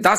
10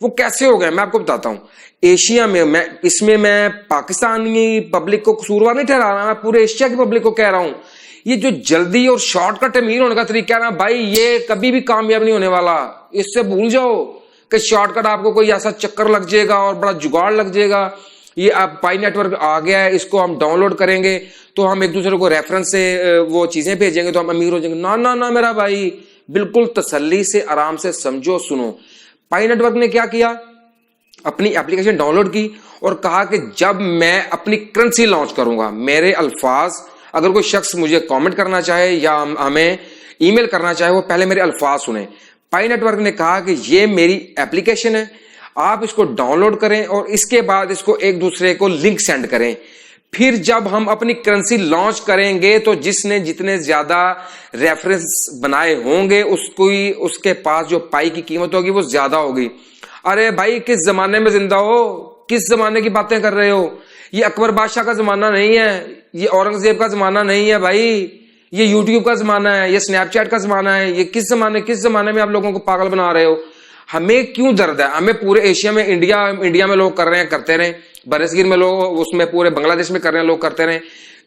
وہ کیسے ہو گئے میں آپ کو بتاتا ہوں. ایشیا میں اس میں میں پاکستانی پبلک کو قصوروار نہیں ٹھہرا رہا, میں پورے ایشیا کی پبلک کو کہہ رہا ہوں یہ جو جلدی اور شارٹ کٹ امیر ہونے کا طریقہ ہے نا بھائی, یہ کبھی بھی کامیاب نہیں ہونے والا. اس سے بھول جاؤ کہ شارٹ کٹ آپ کو کوئی ایسا چکر لگ جائے گا اور بڑا جگاڑ لگ جائے گا. یہ آپ پائی نیٹ ورک آ گیا ہے, اس کو ہم ڈاؤن لوڈ کریں گے تو ہم ایک دوسرے کو ریفرنس سے وہ چیزیں بھیجیں گے تو ہم امیر ہو جائیں گے. نہ میرا بھائی, بالکل تسلی سے آرام سے سمجھو سنو. پائی نیٹ ورک نے کیا کیا, اپنی اپلیکیشن ڈاؤن لوڈ کی اور کہا کہ جب میں اپنی کرنسی لانچ کروں گا, میرے الفاظ, اگر کوئی شخص مجھے کامنٹ کرنا چاہے یا ہمیں ای میل کرنا چاہے وہ پہلے میرے الفاظ سنیں. پائی نیٹ ورک نے کہا کہ یہ میری اپلیکیشن ہے, آپ اس کو ڈاؤن لوڈ کریں اور اس کے بعد اس کو ایک دوسرے کو لنک سینڈ کریں. پھر جب ہم اپنی کرنسی لانچ کریں گے تو جس نے جتنے زیادہ ریفرنس بنائے ہوں گے اس کے پاس جو پائی کی قیمت ہوگی وہ زیادہ ہوگی. ارے بھائی کس زمانے میں زندہ ہو, کس زمانے کی باتیں کر رہے ہو؟ یہ اکبر بادشاہ کا زمانہ نہیں ہے, یہ اورنگزیب کا زمانہ نہیں ہے بھائی, یہ یوٹیوب کا زمانہ ہے, یہ سنیپ چیٹ کا زمانہ ہے. یہ کس زمانے میں آپ لوگوں کو پاگل بنا رہے ہو؟ ہمیں کیوں درد ہے؟ ہمیں پورے ایشیا میں, انڈیا میں لوگ کر رہے ہیں, کرتے رہیں, برصغیر میں لوگ, اس میں پورے بنگلہ دیش میں کر رہے ہیں, لوگ کرتے رہیں.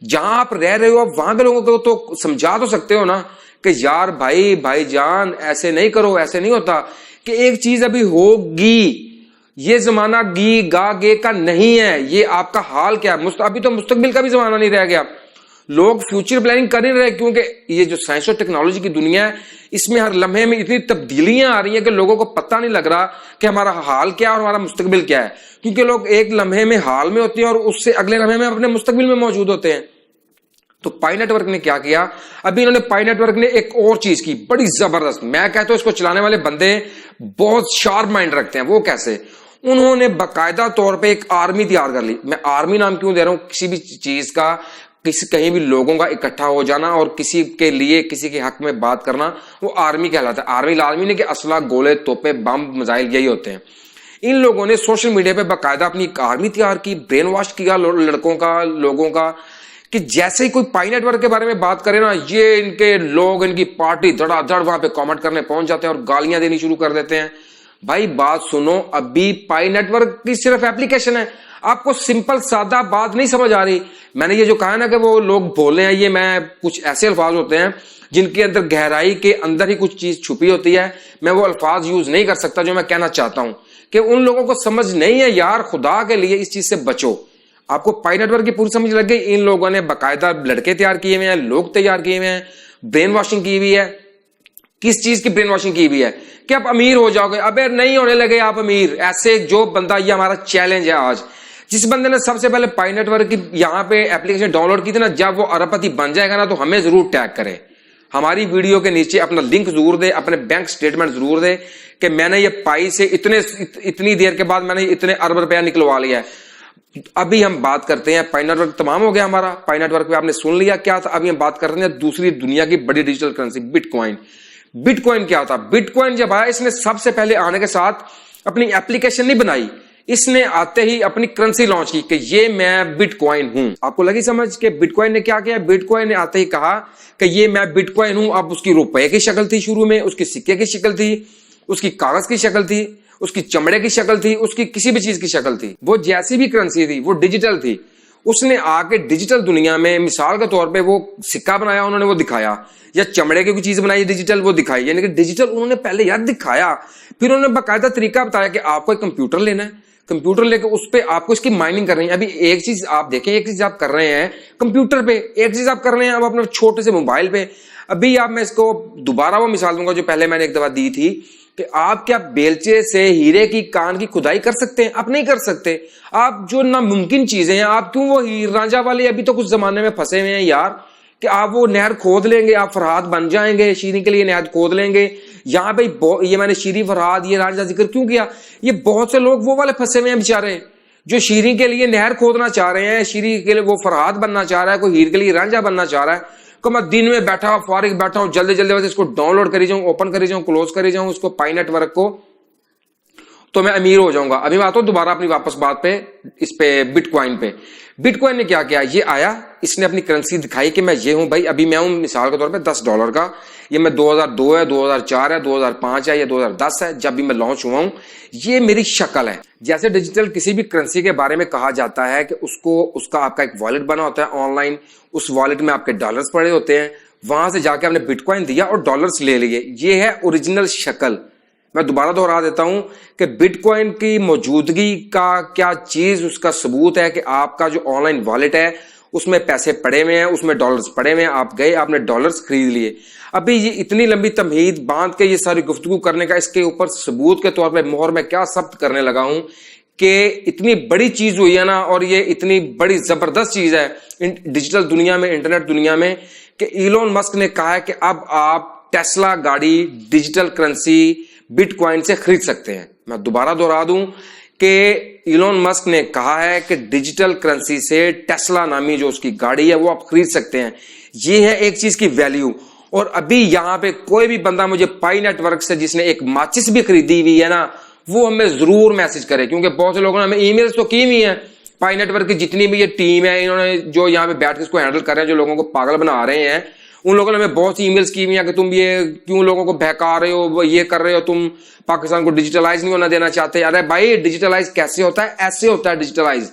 جہاں آپ رہ رہے ہو آپ وہاں کے لوگوں کو تو سمجھا تو سکتے ہو نا کہ یار بھائی جان ایسے نہیں کرو, ایسے نہیں ہوتا. کہ ایک چیز ابھی ہوگی, یہ زمانہ گے کا نہیں ہے. یہ آپ کا حال کیا ہے, ابھی تو مستقبل کا بھی زمانہ نہیں رہ گیا. لوگ فیوچر پلاننگ کر ہی رہے, کیونکہ یہ جو سائنس اور ٹیکنالوجی کی دنیا ہے اس میں ہر لمحے میں اتنی تبدیلیاں آ رہی ہیں کہ لوگوں کو پتہ نہیں لگ رہا کہ ہمارا حال کیا ہے اور ہمارا مستقبل کیا ہے. کیونکہ لوگ ایک لمحے میں حال میں ہوتے ہیں اور اس سے اگلے لمحے میں اپنے مستقبل میں موجود ہوتے ہیں. تو پائی نیٹ ورک نے کیا کیا, ابھی انہوں نے پائی نیٹ ورک نے ایک اور چیز کی بڑی زبردست. میں کہتا ہوں اس کو چلانے والے بندے بہت شارپ مائنڈ رکھتے ہیں. وہ کیسے؟ انہوں نے باقاعدہ طور پہ ایک آرمی تیار کر لی. میں آرمی نام کیوں دے رہا ہوں, کسی بھی چیز کا, کہیں بھی لوگوں کا اکٹھا ہو جانا اور کسی کے لیے کسی کے حق میں بات کرنا, وہ آرمی کہلاتا ہے. آرمی لازمی نہیں کہ اسلحہ, گولے, توپے, بم, میزائل یہی ہوتے ہیں. ان لوگوں نے سوشل میڈیا پہ باقاعدہ اپنی ایک آرمی تیار کی, برین واش کیا لڑکوں کا, لوگوں کا, کہ جیسے ہی کوئی پائی نیٹ ورک کے بارے میں بات کرے نا, یہ ان کے لوگ, ان کی پارٹی دھڑا دھڑ وہاں پہ کامنٹ کرنے پہنچ جاتے ہیں اور گالیاں دینی شروع کر دیتے ہیں. بھائی بات سنو, ابھی پائی نیٹ ورک کی صرف ایپلیکیشن ہے. آپ کو سمپل سادہ بات نہیں سمجھ آ رہی. میں نے یہ جو کہا نا کہ وہ لوگ بولے ہیں, یہ میں کچھ ایسے الفاظ ہوتے ہیں جن کے اندر گہرائی کے اندر ہی کچھ چیز چھپی ہوتی ہے. میں وہ الفاظ یوز نہیں کر سکتا جو میں کہنا چاہتا ہوں, کہ ان لوگوں کو سمجھ نہیں ہے. یار خدا کے لیے اس چیز سے بچو. آپ کو پائی نیٹ ورک کی پوری سمجھ لگ گئی. ان لوگوں نے باقاعدہ لڑکے تیار کیے ہوئے ہیں, لوگ تیار کیے ہوئے ہیں, برین واشنگ کی ہوئی ہے. کس چیز کی برین واشنگ کی ہوئی ہے؟ کہ آپ امیر ہو جاؤ گے. ابے نہیں ہونے لگے آپ امیر. ایسے جو بندہ, یہ ہمارا چیلنج ہے آج, جس بندے نے سب سے پہلے پائی نیٹ ورک کی یہاں پہ اپلیکیشن ڈاؤن لوڈ کی تھی نا, جب وہ ارب پتی بن جائے گا نا تو ہمیں ضرور ٹیگ کرے. ہماری ویڈیو کے نیچے اپنا لنک ضرور دے, اپنے بینک سٹیٹمنٹ ضرور دے کہ میں نے یہ پائی سے اتنی دیر کے بعد میں نے اتنے ارب روپیہ نکلوا لیا ہے. ابھی ہم بات کرتے ہیں, پائی نیٹ ورک تمام ہو گیا ہمارا. پائی نیٹ ورک پہ آپ نے سن لیا کیا تھا. ابھی ہم بات کرتے ہیں دوسری دنیا کی بڑی digital currency, but coin. But coin کیا ہوتا؟ بٹ کوائن جب آیا, اس نے سب سے پہلے آنے کے ساتھ اپنی ایپلیکیشن نہیں بنائی, اس نے آتے ہی اپنی کرنسی لانچ کی کہ یہ میں بٹ کوائن ہوں. آپ کو لگی سمجھ کہ بٹ کوائن نے کیا کیا؟ بٹ کوائن نے آتے ہی کہا کہ یہ میں بٹ کوائن ہوں. اب اس کی روپے کی شکل تھی, شروع میں اس کی سکے کی شکل تھی, اس کی کاغذ کی شکل تھی, اس کی چمڑے کی شکل تھی, اس کی کسی بھی چیز کی شکل تھی. وہ جیسی بھی کرنسی تھی وہ ڈیجیٹل تھی. اس نے آ کے ڈیجیٹل دنیا میں مثال کے طور پہ وہ سکہ بنایا, انہوں نے وہ دکھایا, یا چمڑے کی کوئی چیز بنائی ڈیجیٹل, وہ دکھائی. یعنی کہ ڈیجیٹل انہوں نے پہلے یاد دکھایا, پھر انہوں نے باقاعدہ طریقہ بتایا کہ آپ کو ایک کمپیوٹر لینا ہے, کمپیوٹر لے کے اس پہ آپ کو اس کی مائننگ کرنی ہے. ابھی ایک چیز آپ دیکھیں, ایک چیز آپ کر رہے ہیں کمپیوٹر پہ, ایک چیز آپ کر رہے ہیں اب اپنے چھوٹے سے موبائل پہ. ابھی آپ, میں اس کو دوبارہ وہ مثال دوں گا جو پہلے میں نے ایک دفعہ دی تھی, کہ آپ کیا بیلچے سے ہیرے کی کان کی کھدائی کر سکتے ہیں؟ آپ نہیں کر سکتے. آپ جو ناممکن چیزیں ہیں, آپ کیوں وہ ہیر رانجھا والے ابھی تو کچھ زمانے میں پھنسے ہوئے ہیں یار, کہ آپ وہ نہر کھود لیں گے, آپ فرہاد بن جائیں گے, شیریں کے لیے نہر کھود لیں گے. یہاں پہ یہ میں نے شیریں فرہاد یہ رانجھا ذکر کیوں کیا؟ یہ بہت سے لوگ وہ والے پھنسے ہوئے ہیں بیچارے, جو شیریں کے لیے نہر کھودنا چاہ رہے ہیں, شیریں کے لیے وہ فرہاد بننا چاہ رہا ہے, کوئی ہیر کے لیے رانجھا بننا چاہ رہا ہے. کہ میں دن میں بیٹھا ہوں, فارغ بیٹھا ہوں, جلدی جلدی اس کو ڈاؤن لوڈ کری جاؤں, اوپن کری جاؤں, کلوز کری جاؤں, اس کو پائی نیٹ ورک کو تو میں امیر ہو جاؤں گا. ابھی میں آتا ہوں دوبارہ اپنی واپس بات پہ, اس پہ بٹ کوائن پہ. بٹ کوائن نے کیا کیا, یہ آیا, اس نے اپنی کرنسی دکھائی کہ میں یہ ہوں بھائی. ابھی میں ہوں مثال کے طور پہ $10 کا, یہ میں 2002 ہے, 2004 ہے, 2005 ہے یا 2010 ہے, جب بھی میں لانچ ہوا ہوں, یہ میری شکل ہے. جیسے ڈیجیٹل کسی بھی کرنسی کے بارے میں کہا جاتا ہے کہ اس کا آپ کا ایک والیٹ بنا ہوتا ہے آن لائن, اس والیٹ میں آپ کے ڈالرز پڑے ہوتے ہیں, وہاں سے جا کے آپ نے بٹ کوائن دیا اور ڈالرز لے لیے. یہ ہے اوریجنل شکل. میں دوبارہ دہرا دیتا ہوں کہ بٹ کوائن کی موجودگی کا کیا چیز اس کا ثبوت ہے کہ آپ کا جو آن لائن والیٹ ہے اس میں پیسے پڑے ہوئے ہیں, اس میں ڈالرز پڑے ہوئے ہیں, آپ گئے, آپ نے ڈالرز خرید لیے. ابھی یہ اتنی لمبی تمہید باندھ کے یہ ساری گفتگو کرنے کا, اس کے اوپر ثبوت کے طور پہ مہر میں کیا ثبت کرنے لگا ہوں کہ اتنی بڑی چیز ہوئی ہے نا, اور یہ اتنی بڑی زبردست چیز ہے ڈیجیٹل دنیا میں, انٹرنیٹ دنیا میں, کہ ایلون مسک نے کہا ہے کہ اب آپ ٹیسلا گاڑی ڈیجیٹل کرنسی بٹ کوائن سے خرید سکتے ہیں. میں دوبارہ دہرا دوں کہ ایلون مسک نے کہا ہے کہ ڈیجیٹل کرنسی سے ٹیسلا نامی جو اس کی گاڑی ہے وہ آپ خرید سکتے ہیں. یہ ہے ایک چیز کی ویلیو. اور ابھی یہاں پہ کوئی بھی بندہ مجھے پائی نیٹ ورک سے جس نے ایک ماچس بھی خریدی ہوئی ہے نا, وہ ہمیں ضرور میسج کرے, کیونکہ بہت سے لوگوں نے ہمیں ای میلز تو کی ہوئی ہیں. پائی نیٹ ورک کی جتنی بھی یہ ٹیم ہے, انہوں نے جو یہاں پہ بیٹھ کے اس کو ہینڈل کر رہے ہیں, جو لوگوں کو پاگل بنا رہے ہیں, ان لوگوں نے ہمیں بہت سی ای میلز کی ہوئی ہیں کہ تم یہ کیوں لوگوں کو بہکا رہے ہو, یہ کر رہے ہو, تم پاکستان کو ڈیجیٹلائز نہیں ہونا دینا چاہتے. ارے بھائی ڈیجیٹلائز کیسے ہوتا ہے؟ ایسے ہوتا ہے ڈیجیٹلائز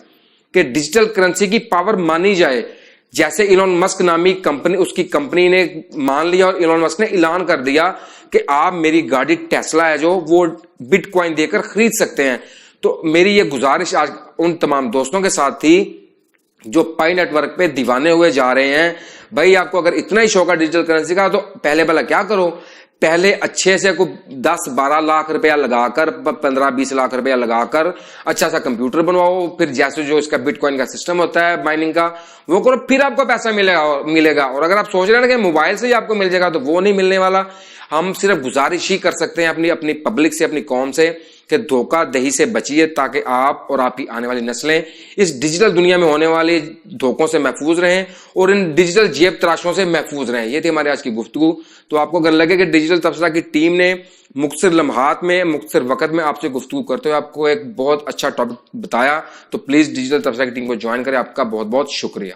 کہ ڈیجیٹل کرنسی کی پاور مانی جائے. جیسے ایلون مسک نامی کمپنی, اس کی کمپنی نے مان لیا اور ایلون مسک نے اعلان کر دیا کہ آپ میری گاڑی ٹیسلا ہے جو وہ بٹ کوائن دے کر خرید سکتے ہیں. تو میری یہ گزارش آج ان تمام دوستوں کے ساتھ تھی جو پائی نیٹ ورک پہ دیوانے ہوئے جا رہے ہیں. بھائی آپ کو اگر اتنا ہی شوق ہے ڈیجیٹل کرنسی کا, تو پہلے بھلا کیا کرو, پہلے اچھے سے کوئی 10-12 لاکھ روپیہ لگا کر, 15-20 لاکھ روپیہ لگا کر اچھا سا کمپیوٹر بنواؤ, پھر جیسے جو اس کا بٹ کوائن کا سسٹم ہوتا ہے مائننگ کا وہ کرو, پھر آپ کو پیسہ ملے گا. اور اگر آپ سوچ رہے ہیں نا کہ موبائل سے ہی آپ کو مل جائے گا, تو وہ نہیں ملنے والا. ہم صرف گزارش ہی کر سکتے ہیں اپنی پبلک سے, اپنی قوم سے, کہ دھوکہ دہی سے بچیے تاکہ آپ اور آپ کی آنے والی نسلیں اس ڈیجیٹل دنیا میں ہونے والے دھوکوں سے محفوظ رہیں اور ان ڈیجیٹل جیب تراشوں سے محفوظ رہیں. یہ تھی ہماری آج کی گفتگو. تو آپ کو اگر لگے کہ ڈیجیٹل تبصرہ کی ٹیم نے مختصر لمحات میں, مختصر وقت میں آپ سے گفتگو کرتے ہوئے آپ کو ایک بہت اچھا ٹاپک بتایا, تو پلیز ڈیجیٹل تبصرہ کی ٹیم کو جوائن کریں. آپ کا بہت بہت شکریہ.